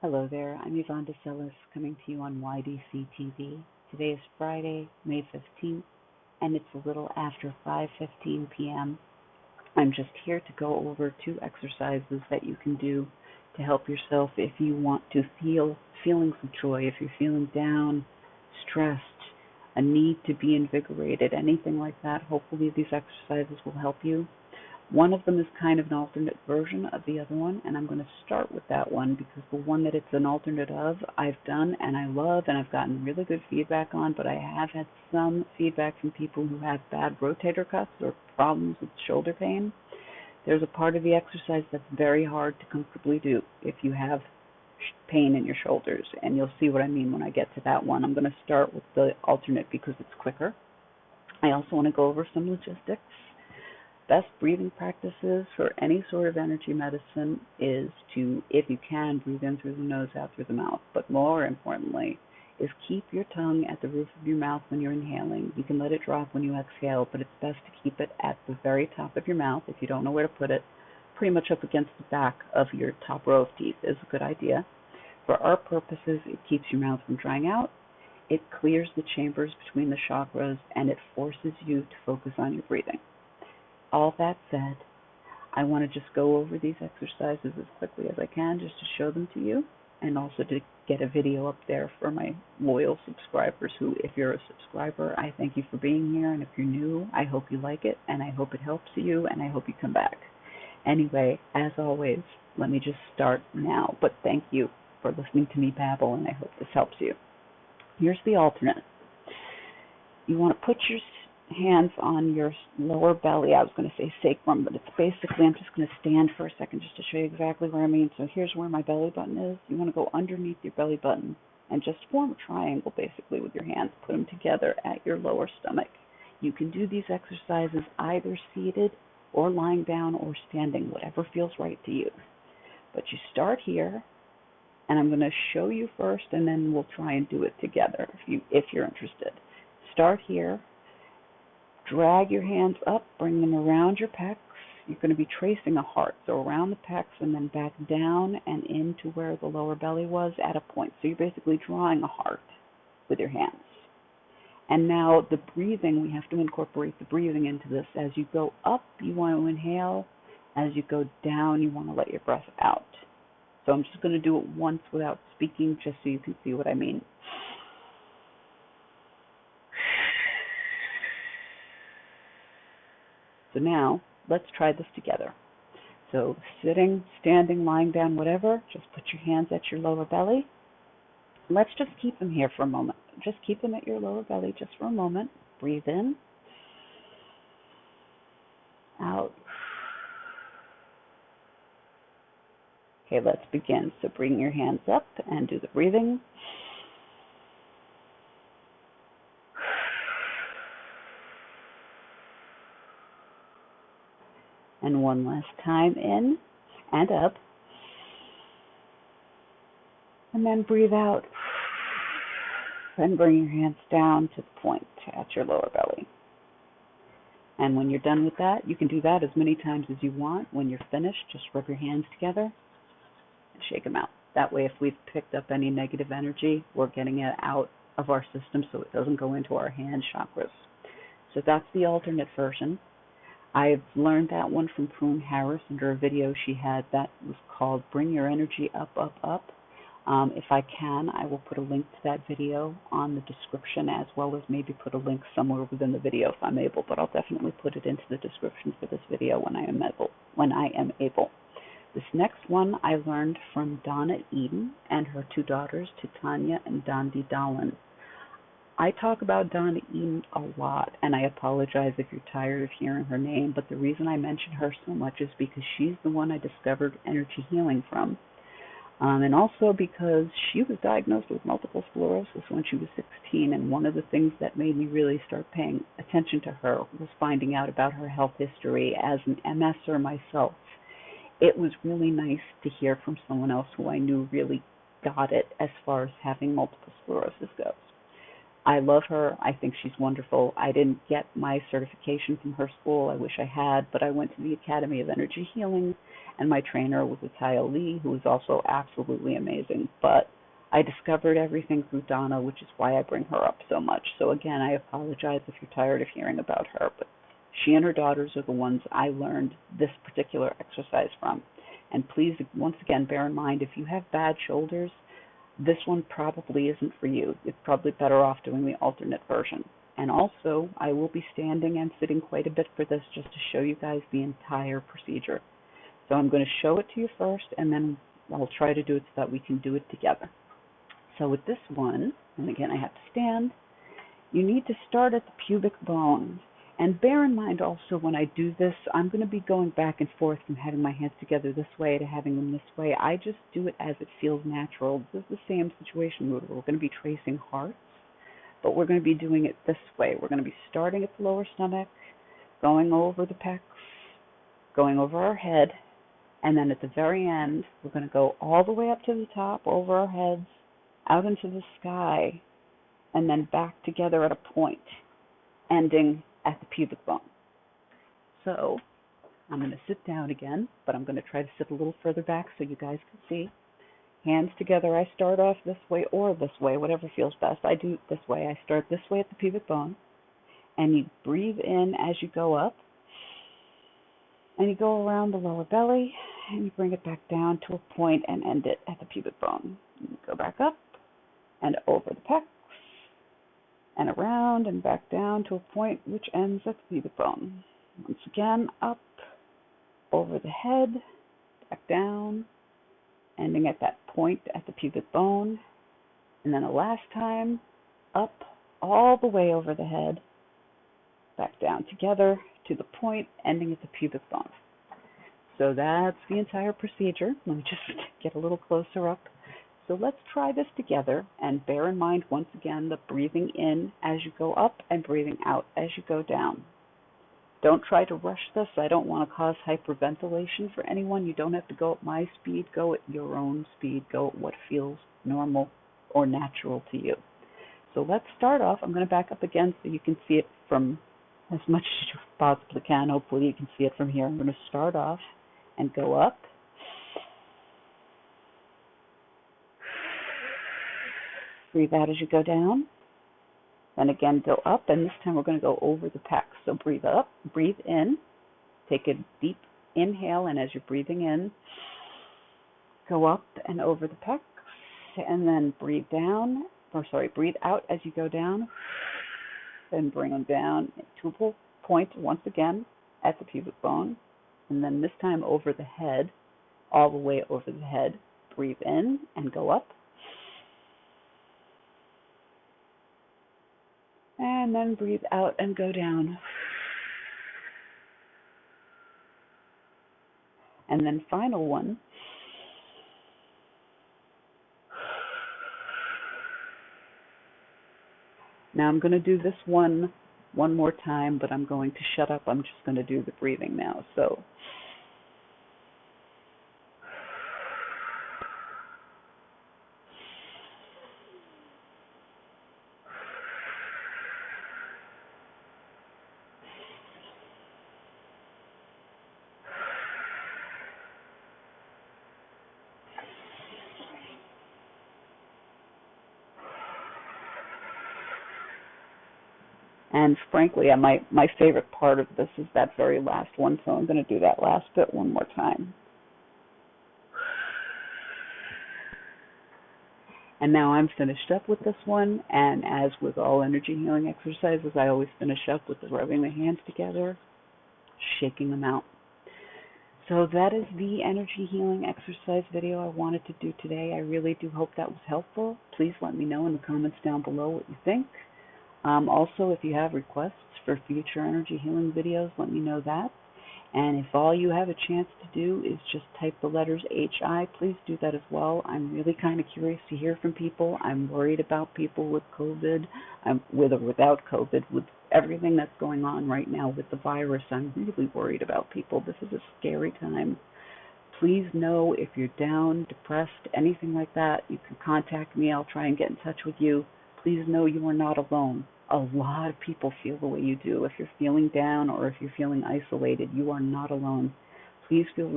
Hello there, I'm Yvonne de Celis coming to you on YDCtv. Today is Friday, May 15th, and it's a little after 5:15 p.m. I'm just here to go over 2 exercises that you can do to help yourself if you want to feel feelings of joy, if you're feeling down, stressed, a need to be invigorated, anything like that. Hopefully these exercises will help you. One of them is kind of an alternate version of the other one, and I'm going to start with that one because the one that it's an alternate of I've done and I love and I've gotten really good feedback on, but I have had some feedback from people who have bad rotator cuffs or problems with shoulder pain. There's a part of the exercise that's very hard to comfortably do if you have pain in your shoulders, and you'll see what I mean when I get to that one. I'm going to start with the alternate because it's quicker. I also want to go over some logistics. Best breathing practices for any sort of energy medicine is to, if you can, breathe in through the nose, out through the mouth. But more importantly, is keep your tongue at the roof of your mouth when you're inhaling. You can let it drop when you exhale, but it's best to keep it at the very top of your mouth. If you don't know where to put it, pretty much up against the back of your top row of teeth is a good idea. For our purposes, it keeps your mouth from drying out. It clears the chambers between the chakras, and it forces you to focus on your breathing. All that said, I want to just go over these exercises as quickly as I can just to show them to you, and also to get a video up there for my loyal subscribers who, if you're a subscriber, I thank you for being here, and if you're new, I hope you like it, and I hope it helps you, and I hope you come back. Anyway, as always, let me just start now, but thank you for listening to me babble, and I hope this helps you. Here's the alternate. You want to put your hands on your lower belly. I was going to say sacrum, but it's basically, I'm just going to stand for a second just to show you exactly what I mean. So here's where my belly button is. You want to go underneath your belly button and just form a triangle basically with your hands. Put them together at your lower stomach. You can do these exercises either seated or lying down or standing, whatever feels right to you. But you start here, and I'm going to show you first, and then we'll try and do it together if you're interested. Start here. Drag your hands up, bring them around your pecs. You're going to be tracing a heart, so around the pecs and then back down and into where the lower belly was at a point. So you're basically drawing a heart with your hands. And now the breathing, we have to incorporate the breathing into this. As you go up, you want to inhale. As you go down, you want to let your breath out. So I'm just going to do it once without speaking just so you can see what I mean. So now, let's try this together. So sitting, standing, lying down, whatever, just put your hands at your lower belly. Let's just keep them here for a moment. Just keep them at your lower belly just for a moment. Breathe in. Out. Okay, let's begin. So bring your hands up and do the breathing. And one last time, in and up. And then breathe out. And bring your hands down to the point at your lower belly. And when you're done with that, you can do that as many times as you want. When you're finished, just rub your hands together and shake them out. That way, if we've picked up any negative energy, we're getting it out of our system so it doesn't go into our hand chakras. So that's the alternate version. I've learned that one from Prune Harris under a video she had that was called Bring Your Energy Up, Up, Up. If I can, I will put a link to that video on the description, as well as maybe put a link somewhere within the video if I'm able, but I'll definitely put it into the description for this video when I am able. This next one I learned from Donna Eden and her 2 daughters, Titania and Dondi Dolan. I talk about Donna Eden a lot, and I apologize if you're tired of hearing her name, but the reason I mention her so much is because she's the one I discovered energy healing from. And also because she was diagnosed with multiple sclerosis when she was 16, and one of the things that made me really start paying attention to her was finding out about her health history. As an MSer myself, it was really nice to hear from someone else who I knew really got it as far as having multiple sclerosis goes. I love her. I think she's wonderful. I didn't get my certification from her school. I wish I had, but I went to the Academy of Energy Healing, and my trainer was Ataya Lee, who is also absolutely amazing. But I discovered everything through Donna, which is why I bring her up so much. So again, I apologize if you're tired of hearing about her, but she and her daughters are the ones I learned this particular exercise from. And please, once again, bear in mind, if you have bad shoulders, this one probably isn't for you. You're probably better off doing the alternate version. And also, I will be standing and sitting quite a bit for this just to show you guys the entire procedure. So I'm going to show it to you first, and then I'll try to do it so that we can do it together. So with this one, and again I have to stand, you need to start at the pubic bone. And bear in mind also when I do this, I'm going to be going back and forth from having my hands together this way to having them this way. I just do it as it feels natural. This is the same situation where we're going to be tracing hearts, but we're going to be doing it this way. We're going to be starting at the lower stomach, going over the pecs, going over our head, and then at the very end, we're going to go all the way up to the top, over our heads, out into the sky, and then back together at a point, ending at the pubic bone. So I'm going to sit down again, but I'm going to try to sit a little further back so you guys can see. Hands together. I start off this way or this way, whatever feels best. I do it this way. I start this way at the pubic bone, and you breathe in as you go up, and you go around the lower belly, and you bring it back down to a point and end it at the pubic bone. You go back up and over the pecs, and around and back down to a point which ends at the pubic bone. Once again, up, over the head, back down, ending at that point at the pubic bone. And then a last time, up, all the way over the head, back down together to the point, ending at the pubic bone. So that's the entire procedure. Let me just get a little closer up. So let's try this together, and bear in mind once again the breathing in as you go up and breathing out as you go down. Don't try to rush this. I don't want to cause hyperventilation for anyone. You don't have to go at my speed. Go at your own speed. Go at what feels normal or natural to you. So let's start off. I'm going to back up again so you can see it from as much as you possibly can. Hopefully you can see it from here. I'm going to start off and go up. Breathe out as you go down. Then again, go up, and this time we're going to go over the pecs. So breathe up, breathe in, take a deep inhale, and as you're breathing in, go up and over the pecs, and then breathe out as you go down, then bring them down to a point once again at the pubic bone, and then this time over the head, all the way over the head. Breathe in and go up. And then breathe out and go down. And then final one. Now I'm going to do this one more time, but I'm going to shut up. I'm just going to do the breathing now. So and frankly, my favorite part of this is that very last one, so I'm going to do that last bit one more time. And now I'm finished up with this one, and as with all energy healing exercises, I always finish up with rubbing the hands together, shaking them out. So that is the energy healing exercise video I wanted to do today. I really do hope that was helpful. Please let me know in the comments down below what you think. Also, if you have requests for future energy healing videos, let me know that. And if all you have a chance to do is just type the letters HI, please do that as well. I'm really kind of curious to hear from people. I'm worried about people with COVID, with or without COVID, with everything that's going on right now with the virus. I'm really worried about people. This is a scary time. Please know if you're down, depressed, anything like that, you can contact me. I'll try and get in touch with you. Please know you are not alone. A lot of people feel the way you do. If you're feeling down or if you're feeling isolated, you are not alone. Please feel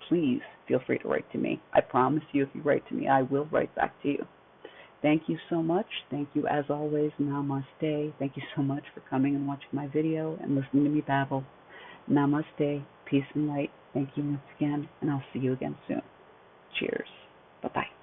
please feel free to write to me. I promise you, if you write to me, I will write back to you. Thank you so much. Thank you, as always. Namaste. Thank you so much for coming and watching my video and listening to me babble. Namaste. Peace and light. Thank you once again, and I'll see you again soon. Cheers. Bye-bye.